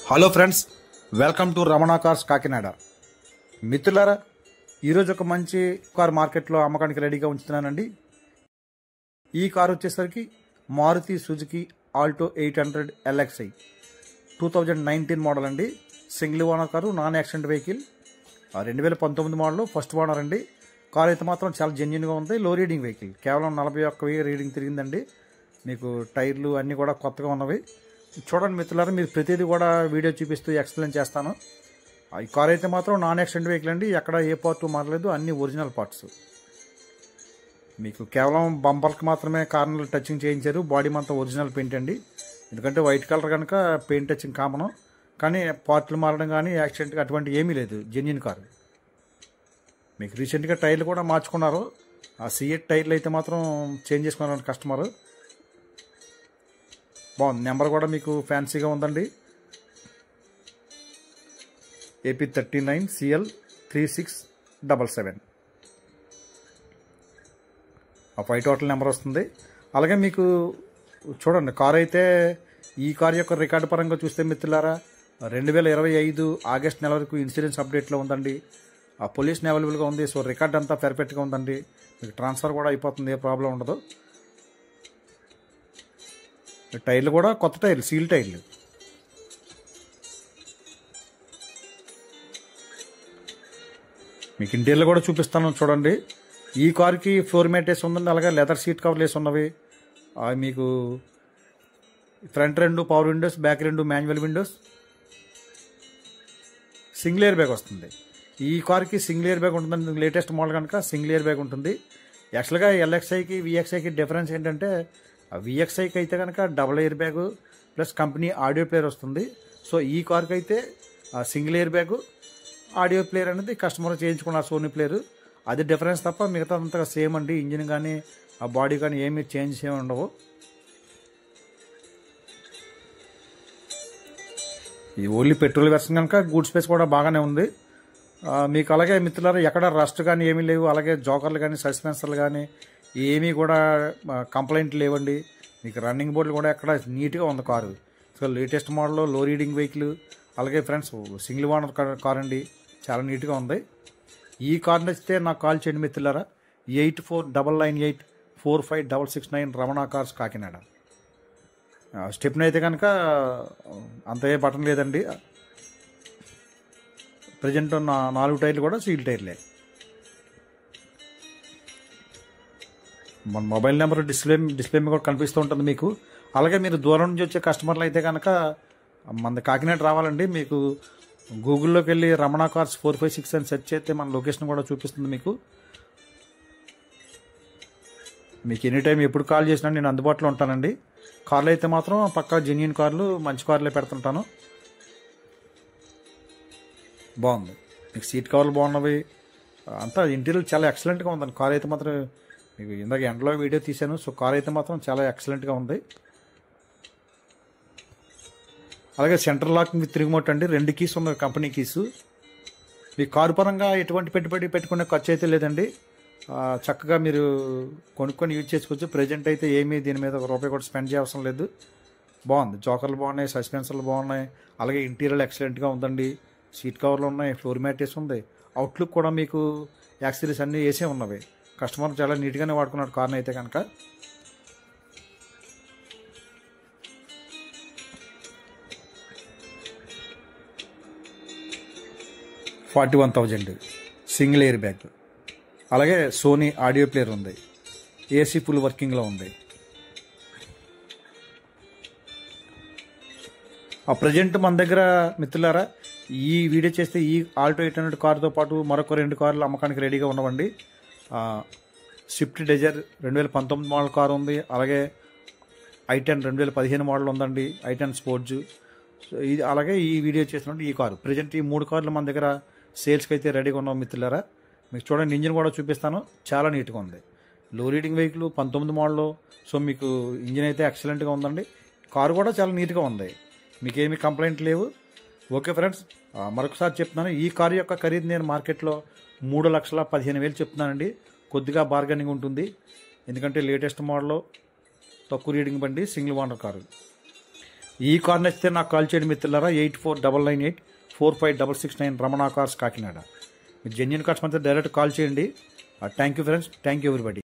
Hello friends, welcome to Ramana cars Kakinada. మిత్రులారా, ఈరోజు ఒక మంచి కార్ మార్కెట్లో అమ్మకానికి రెడీగా ఉంచుతున్నానండి. ఈ కార్ వచ్చేసరికి Maruti Suzuki Alto 800 LXi 2019 model అండి. Single owner car, non accident vehicle, 2019 model, first owner అండి. కార్ అయితే మాత్రం చాలా జెన్యున్గా ఉంది. లో రీడింగ్ వెహికల్, కేవలం 41,000 రీడింగ్ తిరిగిందండి. మీకు టైర్లు అన్నీ కూడా కొత్తగా ఉన్నవి. చూడండి మిత్రులారా, మీరు ప్రతిదీ కూడా వీడియో చూపిస్తూ ఎక్స్ప్లెయిన్ చేస్తాను. ఈ కార్ అయితే మాత్రం నాన్ యాక్సిడెంట్ వెహికల్ అండి. ఎక్కడ ఏ పార్ట్ మారలేదు, అన్ని ఒరిజినల్ పార్ట్స్. మీకు కేవలం బంపర్కి మాత్రమే కార్నర్ టచింగ్ చేయించారు. బాడీ మొత్తం ఒరిజినల్ పెయింట్ అండి. ఎందుకంటే వైట్ కలర్ కనుక పెయింట్ టచింగ్ కామను. కానీ పార్ట్లు మారడం కానీ యాక్సిడెంట్ అటువంటి ఏమీ లేదు. Genuine car. మీకు రీసెంట్గా టైర్లు కూడా మార్చుకున్నారు. ఆ సిఎట్ టైర్లు అయితే మాత్రం చేంజ్ చేసుకున్నారు కస్టమర్. బాగుంది. నెంబర్ కూడా మీకు ఫ్యాన్సీగా ఉందండి. AP39CL 3677 ఆ 5 టోటల్ నెంబర్ వస్తుంది. అలాగే మీకు చూడండి, కార్ అయితే ఈ కార్ యొక్క రికార్డు పరంగా చూస్తే మిత్రులారా, 2025 ఆగస్ట్ నెల వరకు ఇన్సూరెన్స్ అప్డేట్లో ఉందండి. ఆ పొల్యూషన్ అవైలబుల్గా ఉంది. సో రికార్డ్ అంతా పర్ఫెక్ట్గా ఉందండి. మీకు ట్రాన్స్ఫర్ కూడా అయిపోతుంది, ఏ ప్రాబ్లం ఉండదు. టైర్లు కూడా కొత్త టైర్లు, సీల్ టైర్లు. మీకు ఇంటీరియర్ కూడా చూపిస్తాను చూడండి. ఈ కార్కి ఫ్లోర్ మ్యాట్ వేసి ఉందండి. అలాగే లెదర్ సీట్ కవర్లు వేసి ఉన్నవి. మీకు front 2 power Windows, back 2 manual Windows. Single air bag వస్తుంది. ఈ కార్కి సింగిల్ ఎయిర్ బ్యాగ్ ఉంటుందండి. లేటెస్ట్ మోడల్ కనుక సింగిల్ ఎయిర్ బ్యాగ్ ఉంటుంది. యాక్చువల్గా LXiకి VXiకి డిఫరెన్స్ ఏంటంటే, VXiకి అయితే కనుక double air bag plus company audio player వస్తుంది. సో ఈ కార్కి అయితే single air bag, audio player అనేది కస్టమర్ చేయించుకున్నారు, సోనీ ప్లేయర్. అది డిఫరెన్స్ తప్ప మిగతా అంతగా సేమ్ అండి. ఇంజిన్ కానీ ఆ బాడీ కానీ ఏమీ చేంజ్ ఏమి ఉండవు. ఈ ఓన్లీ పెట్రోల్ వెర్షన్ కనుక గూడ్ స్పేస్ కూడా బాగానే ఉంది. మీకు అలాగే మిత్రులారా, ఎక్కడ రస్ట్ కానీ ఏమీ లేవు. అలాగే జోకర్లు కానీ సస్పెన్సర్లు కానీ ఏమీ కూడా కంప్లైంట్ లేవండి. మీకు రన్నింగ్ బోర్డులు కూడా ఎక్కడ నీట్గా ఉంది కారు. సో లేటెస్ట్ మోడల్లో లో రీడింగ్ వెహికల్. అలాగే ఫ్రెండ్స్, సింగిల్ ఓనర్ కార్ అండి. చాలా నీట్గా ఉంది. ఈ కార్ నచ్చితే నాకు కాల్ చేయండి మిత్రులారా. 8499845669 రమణ కార్స్ కాకినాడ. స్టెప్ని అయితే కనుక అంత ఏ బటన్ లేదండి. ప్రజెంట్ ఉన్న 4 టైర్లు కూడా సీల్ టైర్లే. మన మొబైల్ నెంబర్ డిస్ప్లే మీద కూడా కనిపిస్తూ ఉంటుంది మీకు. అలాగే మీరు దూరం నుంచి వచ్చే కస్టమర్లు అయితే కనుక మన కాకినాడ రావాలండి. మీకు గూగుల్లోకి వెళ్ళి రమణ కార్స్ 456 అని సెర్చ్ చేస్తే మన లొకేషన్ కూడా చూపిస్తుంది మీకు. మీకు ఎనీ టైం ఎప్పుడు కాల్ చేసినా నేను అందుబాటులో ఉంటానండి. కార్లు అయితే మాత్రం పక్కా జెన్యున్ కార్లు, మంచి కార్లే పెడుతుంటాను. బాగుంది. మీకు సీట్ కవర్లు బాగున్నవి. అంతా ఇంటీరియర్ చాలా ఎక్సలెంట్గా ఉందండి. కార్ అయితే మాత్రం మీకు ఇందాక ఎండలో వీడియో తీశాను. సో కార్ అయితే మాత్రం చాలా ఎక్సలెంట్గా ఉంది. అలాగే సెంట్రల్ లాకింగ్ విత్ రిమోట్ అండి. 2 కీస్ ఉన్నాయి, కంపెనీ కీసు. మీ కారు పరంగా ఎటువంటి పెట్టుబడి పెట్టుకునే ఖర్చు అయితే లేదండి. చక్కగా మీరు కొనుక్కొని యూజ్ చేసుకోవచ్చు. ప్రజెంట్ అయితే ఏమీ దీని మీద ₹1 కూడా స్పెండ్ చేయవసరం లేదు. బాగుంది. జోకర్లు బాగున్నాయి, సస్పెన్సర్లు బాగున్నాయి. అలాగే ఇంటీరియర్ ఎక్సలెంట్గా ఉందండి. సీట్ కవర్లు ఉన్నాయి, ఫ్లోర్ మ్యాట్ వేసి ఉంది. అవుట్లుక్ కూడా మీకు యాక్సరీస్ అన్నీ వేసే ఉన్నవి. కస్టమర్ చాలా నీట్గానే వాడుకున్నాడు కార్ని అయితే కనుక. $41,000 సింగిల్ ఎయిర్ బ్యాగ్. అలాగే సోనీ ఆడియో ప్లేయర్ ఉంది. AC ఫుల్ వర్కింగ్లో ఉంది. ప్రజెంట్ మన దగ్గర మిత్రులారా, ఈ వీడియో చేస్తే ఈ ఆల్టో 800 కారుతో పాటు మరొక 2 కార్లు అమ్మకానికి రెడీగా ఉన్నవండి. స్విఫ్ట్ డిజైర్ 2019 మోడల్ కారు ఉంది. అలాగే i10 2015 మోడల్ ఉందండి. i10 sports. సో ఇది అలాగే ఈ వీడియో చేసినట్టు ఈ కారు. ప్రజెంట్ ఈ 3 కార్లు మన దగ్గర సేల్స్కి అయితే రెడీగా ఉన్నాం మిత్రులారా. మీకు చూడండి, ఇంజిన్ కూడా చూపిస్తాను. చాలా నీట్గా ఉంది. లో రీడింగ్ వెహికల్, 19 మోడల్. సో మీకు ఇంజిన్ అయితే ఎక్సలెంట్గా ఉందండి. కారు కూడా చాలా నీట్గా ఉంది. మీకేమీ కంప్లైంట్ లేవు. ఓకే ఫ్రెండ్స్, మరొకసారి చెప్తున్నాను, ఈ కారు యొక్క ఖరీదు నేను మార్కెట్లో 3,15,000 చెప్తున్నానండి. కొద్దిగా బార్గెనింగ్ ఉంటుంది. ఎందుకంటే లేటెస్ట్ మోడల్, తక్కువ రీడింగ్ బండి, సింగిల్ ఓనర్ కారు. ఈ కార్ నచ్చితే నాకు కాల్ చేయండి మిత్రులారా. 8499845669 రమణ కార్స్ కాకినాడ. మీరు జెన్యున్ కార్స్ మాత్రం డైరెక్ట్ కాల్ చేయండి. Thank you friends. Thank you everybody.